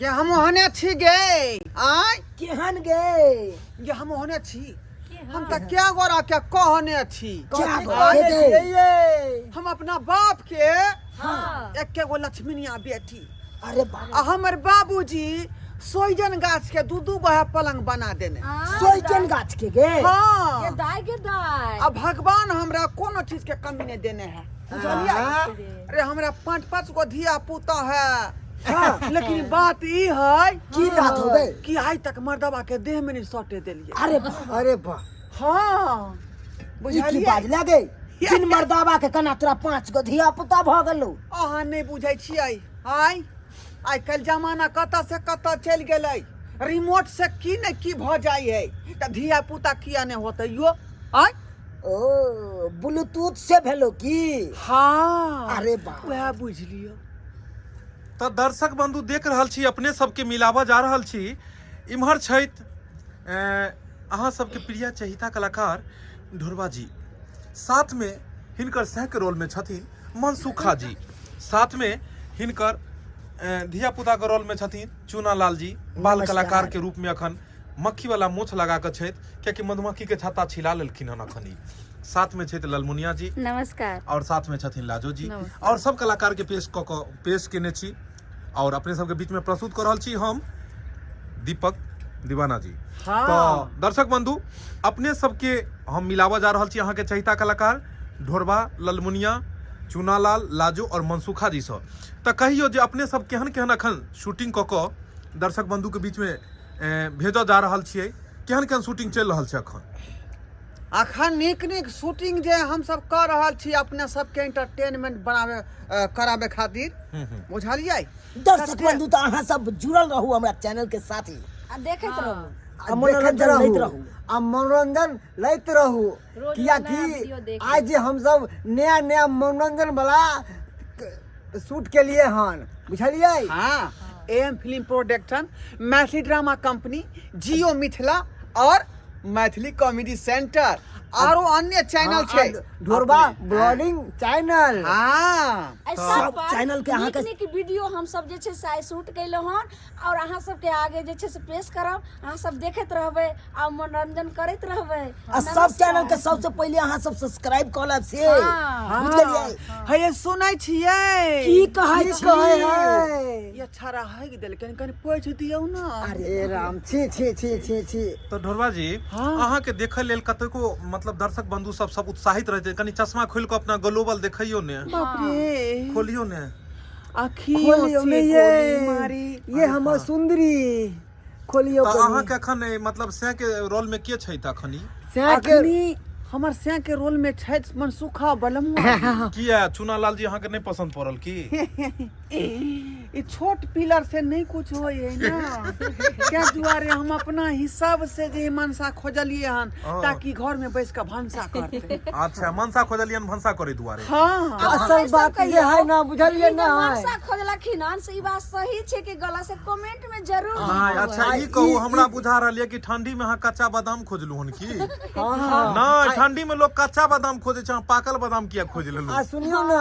गे हम होने छी गे आय केहन गे गे हम होने छी हम तो क्या गोरा क्या कहने छी क्या हम अपना बाप के हाँ। एक के गो लक्ष्मीनिया बेटी अरे बाबा हमर बाबूजी सोइजन गाछ के दू गो पलंग बना देने सोइजन गाछ के गे हाँ के दाई अब भगवान हमरा कोनो चीज के कमी नहीं देने हैं अरे हमरा 5 गो धिया पुता है हाँ। लेकिन बात ई है की बात हो गई कि आज तक मर्दबा के देह में नहीं सटे दिलिए अरे बा हाँ की बुझलिए बात लागे तीन मर्दावा के कना तोरा 5 गो धिया पुता भ गेलौ अहाँ नहीं बुझे छियै आइ काल्हि जमाना कतऽ से कतऽ चलि गेलै रिमोट से की ने की भ जाइ है त धिया पुता किया नहीं होते यो आय ओ ब्लूटूथ से भेलो की हाँ अरे बा वह बुझ लियो तो दर्शक बंधु देख रहल छी अपने सबके मिलावा जा रहल छी इम्हर छथि अहाँ सबके प्रिय चहिता कलाकार ढोरबा जी साथ में हिनकर सह के रोल में छथिन मनसुखा जी साथ में हिनकर धिया पुता के रोल में छथिन चूना लाल जी बाल कलाकार के रूप में अखन मक्खी वाला मूछ लगा के छथि क्योंकि मधुमक्खी के छत्ता छिला लेलखिन हन अखन ई साथ में छथि ललमुनिया जी नमस्कार और साथ में छथिन लाजो जी और सब कलाकार के पेश केने छी और अपने सबके बीच में प्रस्तुत कर रहल छी हम दीपक दीवाना जी। हाँ। तो दर्शक बंधु अपने सबके हम मिलावा जा रहल छी अहाँ के चहिता कलाकार ढोरबा ललमुनिया चूनालाल लाजो और मनसुखा जी सब तो कहियो जे अपने सब केहन केहन अखन शूटिंग क दर्शक बंधु के बीच में भेजो जा रहल छियै केहन केहन शूटिंग चल रहल छै अखन नीक शूटिंग जे हम सब कर रहल छी अपने सबके एंटरटेनमेंट बनावे करावे खातिर बुझलियै दर्शक बंधु तो अहाँ सब जुड़ल रहू हमरा चैनल के साथ ही देखैत रहू मनोरंजन लैत रहू आ मनोरंजन लैत रहू किया कि आज जे हम सब नया मनोरंजन वाला शूट के लिए हन बुझलिए हाँ M film production Maithili drama company Jiyo Mithila और मैथिली कॉमेडी सेंटर और अन्य चैनल छे ढोरबा ब्लॉगिंग चैनल हाँ सब चैनल के अहाँ के नीक वीडियो हम सब जे छे से शूट कैलो हन और अहाँ सब के आगे जे छे से पेश करब अहाँ सब देखैत रहबे आ मनोरंजन करैत रहबे आ सब चैनल के सबसे पहले अहाँ सब सब्सक्राइब क लेब से बुझलिए है ये सुनै छियै की कहै छै ये छारा है कि देल कनी पूछ दियौ ना अरे राम छी तो ढोरबा जी अहाँ के देखे लेल कतेको मतलब दर्शक बंधु सब उत्साहित रहते कनी चश्मा खोल के अपना ग्लोबल देखियो ने बाप रे खोलियो ने खोलियो ने ये हमर सुंदरी खोलियो तो अहाँ के अखन मतलब सह के रोल में के छै त अखनी अखनी हमर सैं के रोल में छै मनसुखा बलमुआ किया चूनालाल जी अहाँ के नहीं पसंद पड़ल की ये छोट पिलर से नहीं कुछ होय है ना क्या दुआरे हम अपना हिसाब से जे मनसा खोजलिए हन ताकि घर में बैठ के भंसा करते अच्छा मनसा खोजलियन भंसा करे दुआरे हाँ असल बात ये है ना बुझलिए ना मनसा खोजलखिन हन से ई बात सही छे कि गला से कमेंट में जरूर हां अच्छा ई कहू हमरा बुझा रहलिए कि ठंडी में अहाँ कच्चा बादाम खोजलु हन की नहीं ठंडी में लोग कच्चा बादाम खोजे छै पाकल बादाम किया खोज लेलु आ सुनियो ना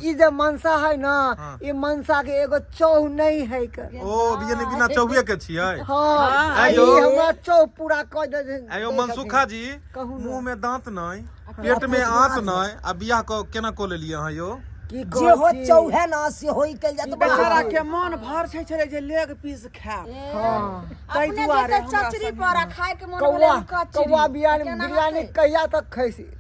ई जे मनसा है ना ई मनसा के एगो चौह नहीं है कर ओ बिना बिना चौहिए के छियै हां आयो हमरा चौह पूरा क दे आयो मनसुखा जी मुंह में दांत नहीं पेट में आंत नहीं आ बियाह को केना को लेलिए अहाँ यो की जे हो चौहे ना से होई कल जात बेचारा के मन भर छै छले जे लेग पीस खाय ताई अपने दुआरे के चचरी पर खाए के मन कौवा भेल कचरी कौवा बिरयानी कहिया तक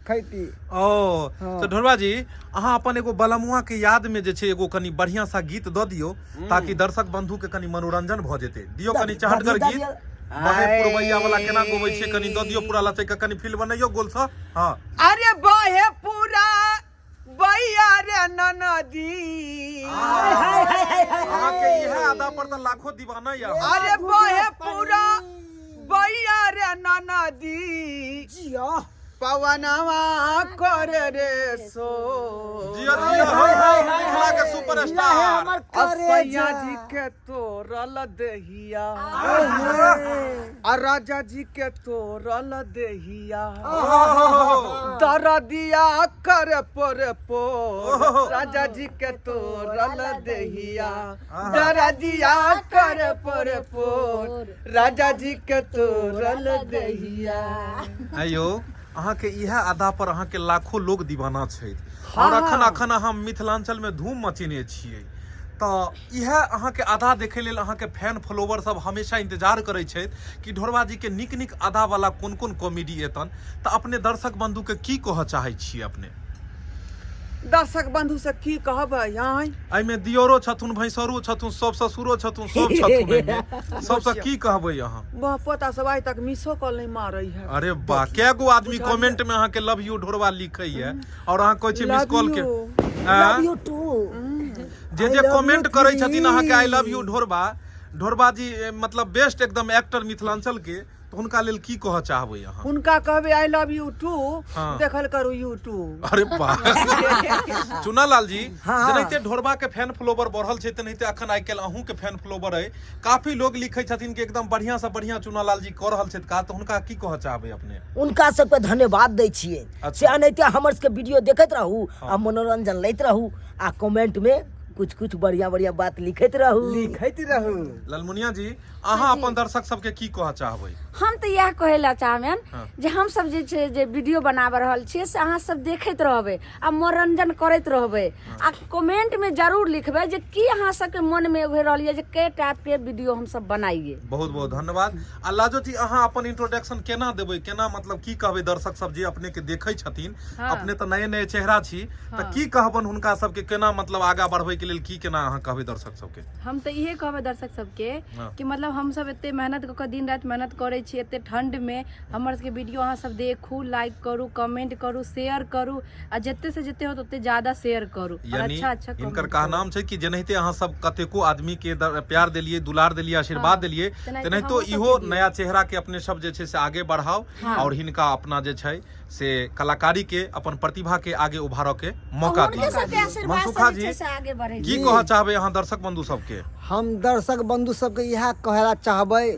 खैती ओ तो ढोरबा जी अहाँ अपन एगो बलमुआ के याद में जे छै एगो कनी बढ़िया सा गीत द दियो ताकि दर्शक बंधु के कनी मनोरंजन भ जेते दियो कनी चहटगर गीत बहे पुरवैया वाला केना गोबै छै कनी द दियो पूरा लचै के कनी फील बनैयो गोल सा हां अरे बहे पूरा बैया रे ननदी अहाँ के इहे आदा पर त लाखों दीवाना या अरे बहे पूरा बैया रे ननदी जिया पवनवा कर रे सो जिया जिया मिथिला के सुपरस्टार हमर करे सैया जी के तोरल देहिया आ राजा जी के तोरल देहिया दरदिया कर पो राजा जी के तोरल देहिया दरदिया कर पो राजा जी के तोरल देहिया। आयो अहाँ के इहा आधा पर अहाँ के लाखों लोग दीवाना छै और अखन हम मिथिलांचल में धूम मचेने छियै तो इहा अहाँ के आधा देखे लेल अहाँ के फैन फॉलोवर सब हमेशा इंतजार करे छै कि ढोरबा जी के निक निक आधा वाला कोन कोन कॉमेडी एतन तो अपने दर्शक बंधु के की कह चाहे छियै अपने दर्शक बंधु से की कहबै यहाँ एमे दियोरो छथुन भैंसरो छथुन सब ससुरो छथुन सब छथुन एमे सबसे की कहबै अहाँ पोता सब आइ तक मिसो कॉल नहीं मारै है। अरे वाह कै गो आदमी कमेंट में अहाँ के लव यू ढोरबा लिखै है और अहाँ कहै छी मिस कॉल के लव यू टू जे जे कमेंट करै छथिन अहाँ के आई लव यू ढोरबा जी मतलब बेस्ट एकदम एक्टर मिथिलांचल के तो हुनका लेल की कह चाहबै अहाँ हुनका कहबै आई लव यू टू हाँ। देखल करू यूट्यूब। अरे वाह चुनालाल जी जेनाहिते ढोरबा के फैन फॉलोवर बढ़ल छै तेनाहिते अखन आइ काल्हि अहूँ के फैन फॉलोवर है काफी लोग लिखै छथिन कि एकदम बढ़िया से बढ़िया चुनालाल जी कऽ रहल छथि का तो हुनका की कह चाहबै अपने उनका सबके धन्यवाद दै छियै से एनाहिते हमर सबके वीडियो देखैत रहू आ मनोरंजन लैत रहू आ कमेंट में कुछ कुछ बढ़िया बढ़िया बात लिखैत रहू। ललमुनिया जी अहाँ अपन दर्शक सबके की कह चाहबै हम तो यह कहे ला चाहबेन जे हम सब जे छै जे वीडियो बनाब रहल छियै से अहाँ सब देखैत रहबै आ मनोरंजन करैत रहबै आ कमेंट में जरूर लिखबै जे की अहाँ सबके मन में उभरि रहल ये जे के टाइप के वीडियो हम सब बनाइए। बहुत बहुत धन्यवाद। आ लाजो जी अहाँ अपन इंट्रोडक्शन केना देबै केना मतलब की कहबै दर्शक सब जे अपने के देखै छथिन अपने तो नए नए चेहरा छी तो की कहबन हुनका सबके केना मतलब आगा बढ़बै के लेल की केना अहाँ कहबै दर्शक सबके हम तो इहे कहबै दर्शक सबके कि मतलब हम सब एते मेहनत क दिन रात मेहनत करे छी एते ठंड में हमर सबके वीडियो अहाँ सब देखू लाइक करू कमेंट करू शेयर करू आ जते से जते हो ओते ज्यादा शेयर करू और अच्छा अच्छा इनकर कहनाम छै कि जेनाहिते अहाँ सब कतेको आदमी के प्यार देलिए दुलार देलिए आशीर्वाद देलिए तेनाहितो इहो नया चेहरा के अपने सब जे छै से आगे बढ़ाओ और हिनका अपना जे छै से कलाकारी के अपन प्रतिभा के आगे उभारो के मौका दियौ। मनसुखा जी की कह चाहबै अहाँ दर्शक बंधु सबके हम दर्शक बंधु सबके यह कहला चाहबै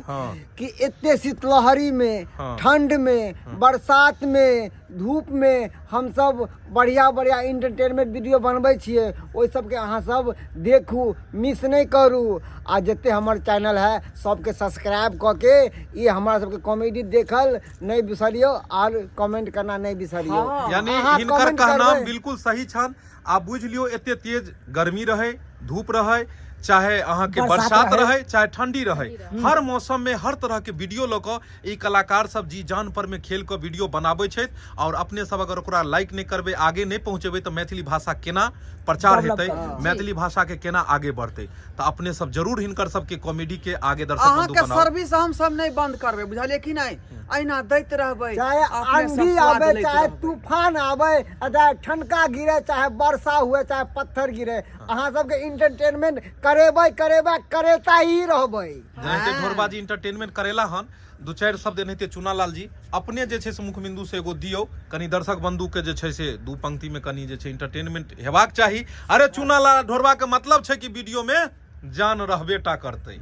कि एते शीतलहरी में ठंड में बरसात में धूप में हम सब बढ़िया बढ़िया इंटरटेनमेंट वीडियो बनबै छियै ओइ सबके अहाँ सब देखू मिस नहीं करू आ जते हमर चैनल है सबके सब्सक्राइब क के ये हमारा सबके कॉमेडी देखल नहीं बिसरियो और कमेंट करना नहीं बिसरियो। यानी हिनकर कहनाम बिल्कुल सही छन। आप बुझ लियो एते तेज गर्मी रहे धूप रहे चाहे अहाँ के बरसात रहे चाहे ठंडी रहे हर मौसम में हर तरह के वीडियो लऽ कऽ ई कलाकार सब जी जान पर में खेल कऽ वीडियो बनाबै छथि और अपने सब अगर ओकरा लाइक नहीं करबै आगे नहीं पहुँचेबै तो मैथिली भाषा केना प्रचार हेतै मैथिली भाषा के केना आगे बढ़तै तो अपने सब जरूर हिनकर सबके कॉमेडी के आगे दर्शक बंधु बनाओ। सर्विस हम सब नहीं बंद करबै बुझलिए कि नहीं अहिना दैत रहबै चाहे आंधी आवे चाहे तूफान आवे चाहे ठनका गिरे चाहे वर्षा हुए चाहे पत्थर गिरे अहाँ सबके इंटरटेनमेंट करेबै करेता ही रहबै। जेनाहिते ढोरबा जी इंटरटेनमेंट करेला हन दू चारि शब्द एनाहिते चुनालाल जी अपने जे छै से मुख्य बिंदु से एगो दियौ कनी दर्शक बंधु के जे छै से दू पंक्ति में कनी जे छै इंटरटेनमेंट हेबाक चाही। अरे चुनालाल ढोरबा के मतलब छै कि वीडियो में जान रहबेटा करते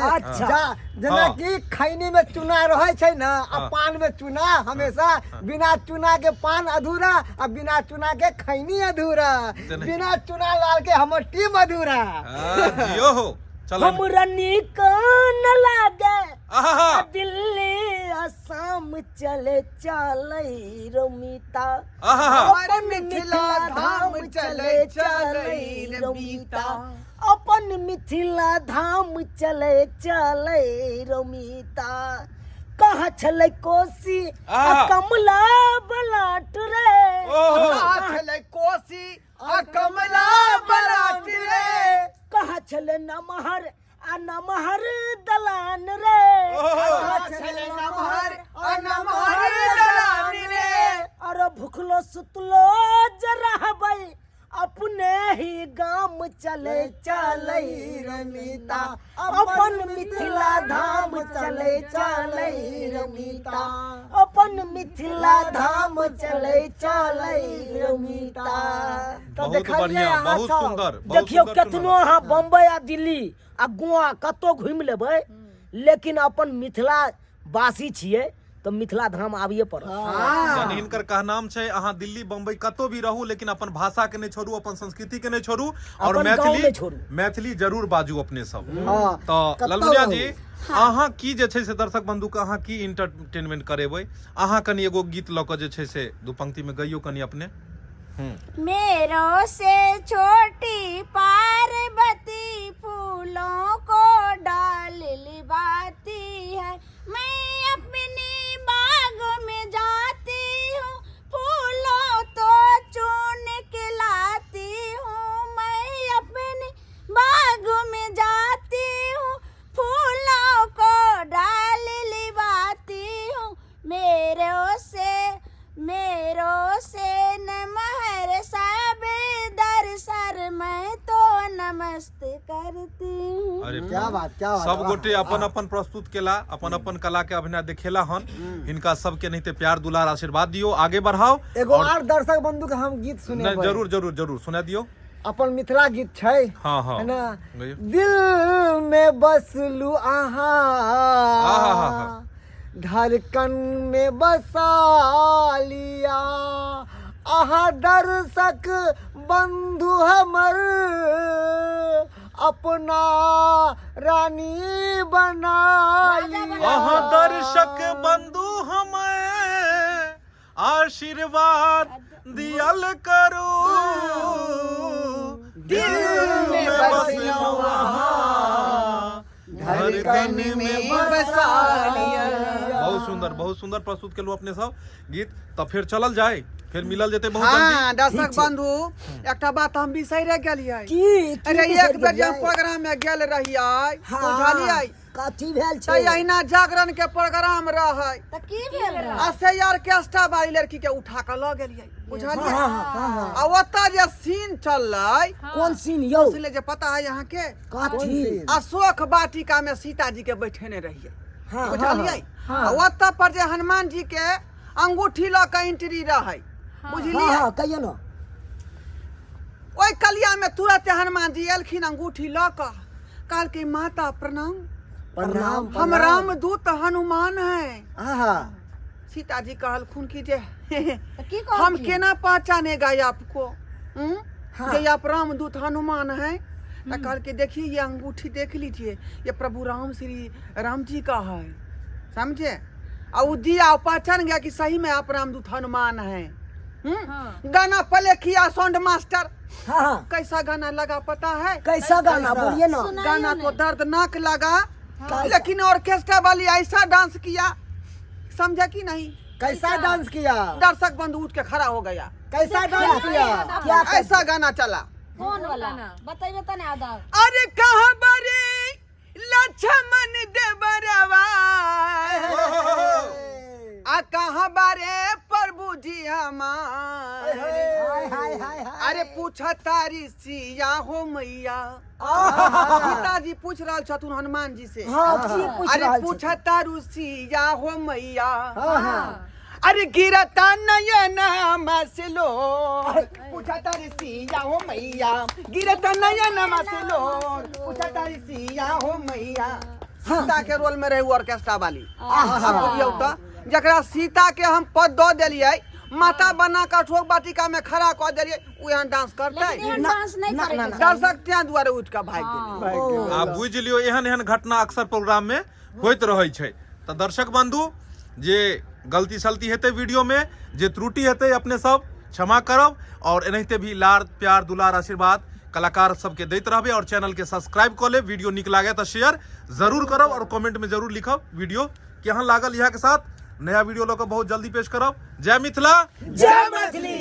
अच्छा जेना कि खैनी में चूना रहे छै ना आ पान में चूना हमेशा बिना चूना के पान अधूरा आ बिना चूना के खैनी अधूरा बिना चूना लाल के हमर टीम अधूरा। जियो हो चलो हमरा नीक न लागे दिल्ली असम चले चलै रमिता अपन मिथिला धाम चले रमिता अपन मिथिला धाम चले रमिता कहाँ छलै कोसी आ कमला बलाट रे कहाँ छलै कोसी आ कमला बलाट रे कहाँ छलै नमहर आ नमहर दलान रे कहाँ छलै नमहर आ नमहर दलान रे अरे भूखलो सुतलो जरहबै अपने ही गाम चले चले रमिता अपन मिथिला धाम चले चले रमिता अपन मिथिला धाम चले चले रमिता। बहुत बढ़िया, बहुत सुंदर, बहुत देखियो सुंदर केतनो सुनल। अहाँ बम्बई आ दिल्ली आ गोवा कतौ घुमि लेबै लेकिन अपन मिथिला वासी छियै तो मिथिला धाम आबिए पड़त। यानी इनकर कहनाम छै अहाँ दिल्ली बम्बई कतौ भी रहू लेकिन अपन भाषा के नहीं छोड़ू, अपन संस्कृति के नहीं छोड़ू और अपन गाँव नहीं छोड़ू। मैथिली जरूर बाजू अपने सब। हाँ, तो कतौ ललमुनिया रहू। जी अहाँ की जे छै से दर्शक बंधु के अहाँ की इंटरटेनमेंट करेबै, अहाँ कनी एगो गीत लऽ कऽ जे छै से दू पंक्ति में गइयो कनी अपने। मेरों से छोटी पार्वती फूलों को डाल लिबाती है, मैं अपने बाग में जाती हूँ फूलों तो चुन के लाती हूँ, मैं अपने बाग में जाती हूँ फूलों को डाल लिबाती हूँ, मेरों से नमहर साबे दरसर मैं तो नमस्ते करती हूँ। अरे क्या बात, क्या बात, सब वाह, गोटे अपन अपन प्रस्तुत केला, अपन अपन कला के अभिनय देखेला हन। हिनका सबके नहीं ते प्यार दुलार आशीर्वाद दियो, आगे बढ़ाओ। एगो और दर्शक बंधु के हम गीत सुने नहीं, जरूर जरूर जरूर सुना दियो। अपन मिथिला गीत छै हाँ हाँ है ना, गइयो। दिल में बसलू आहा आहा। धड़कन में बसा लिया आहा दर्शक बंधु हमर अपना रानी बना लिया। अहाँ दर्शक बंधु हमें आशीर्वाद दियल करो, दिल में बसलो अहाँ, धड़कन में बसा लिया। बहुत सुंदर प्रस्तुत केलू अपने सब गीत। तो फिर चलल जाए, फिर मिलल जेते बहुत हाँ जल्दी। दर्शक बंधु एकटा बात हम बिसैरे गेलियै। की अरे बिसरि एक बेर जे गेलियै? प्रोग्राम में गेल रहियै बुझलियै कथी भेल त छै? अहिना जागरण के प्रोग्राम रहै तो की भेल रहा? आ से ऑर्केस्ट्रा वाली लड़की के उठा के ल गेलियै बुझलियै। आ ओतऽ जे सीन चललै कौन सीन यौ? इसलिए जे पता है यहाँ के कथी? अशोक वाटिका में सीता जी के बैठेने रहियै हाँ, बुझलियै। आ ओतऽ पर जे हनुमान जी के अंगूठी ल के एंट्री रहै बुझलियै। हाँ कहियो न। ओइ कलिया में तुरंत हनुमान जी एलखिन अंगूठी ल के कहलकै माता प्रणाम, प्रणाम हम रामदूत हनुमान हैं। आहा सीता जी कहलखुन कि जे तो की हम कहलखिन? केना पहचानेगा आपको, जे आप रामदूत हनुमान हैं। तो कहल के देखिए ये अंगूठी देख लीजिए, ये प्रभु राम श्री राम जी का है, समझे। और वो दिया पहचान गया कि सही में आप रामदूत हनुमान हैं। गाना प्ले किया साउंड मास्टर। हाँ कैसा गाना लगा पता है? कैसा गाना बोलिए ना। गाना तो दर्दनाक लगा, लेकिन ऑर्केस्ट्रा वाली ऐसा डांस किया, समझा कि नहीं? कैसा डांस किया? दर्शक बंधु उठ के खड़ा हो गया। कैसा डांस किया? क्या ऐसा गाना चला। कौन वाला बताइए तो नहीं आदा। अरे कहाँ बरे लक्ष्मण देवरवा, आ कहाँ बारे प्रभु जी हमारे, हाय हाय हाय हाय। अरे पूछा तारी सिया हो मैया। सीताजी पूछ रहा छथुन हनुमान जी से, हाँ की पूछ अरे रहल पूछा तारू सिया हो मैया, हाँ। अरे गिरता नयन मसलो, पूछा तारी सिया हो मैया, गिरता नयन मसलो, पूछा तारी सिया हो मैया। सीता के रोल में रही ऑर्केस्ट्रा वाली। अब बुझियौ तो जकरा सीता के हम पद दो दिलियै, माता बना के अशोक वाटिका में खड़ा कर दिलियै, उ यहाँ डांस करतै? लेकिन डांस नहीं करेगा। दर्शक त्या दुआरे उठ के भाग गेलै। आप बुझ लियो एहन एहन घटना अक्सर प्रोग्राम में होइत रहै छै। तो दर्शक बंधु जे गलती सलती हेतै वीडियो में, जे त्रुटि हेतै अपने सब क्षमा करब, और एनाहिते भी लाड़ प्यार दुलार आशीर्वाद कलाकार सबके दैत रहबे। और चैनल के सब्सक्राइब कर ले, वीडियो नीक लागे तो शेयर जरूर करब, और कमेंट में जरूर लिखब वीडियो केहन लागल। यहाँ के साथ नया वीडियो लऽ कऽ बहुत जल्दी पेश करब। जय मिथिला, जय मैथिली।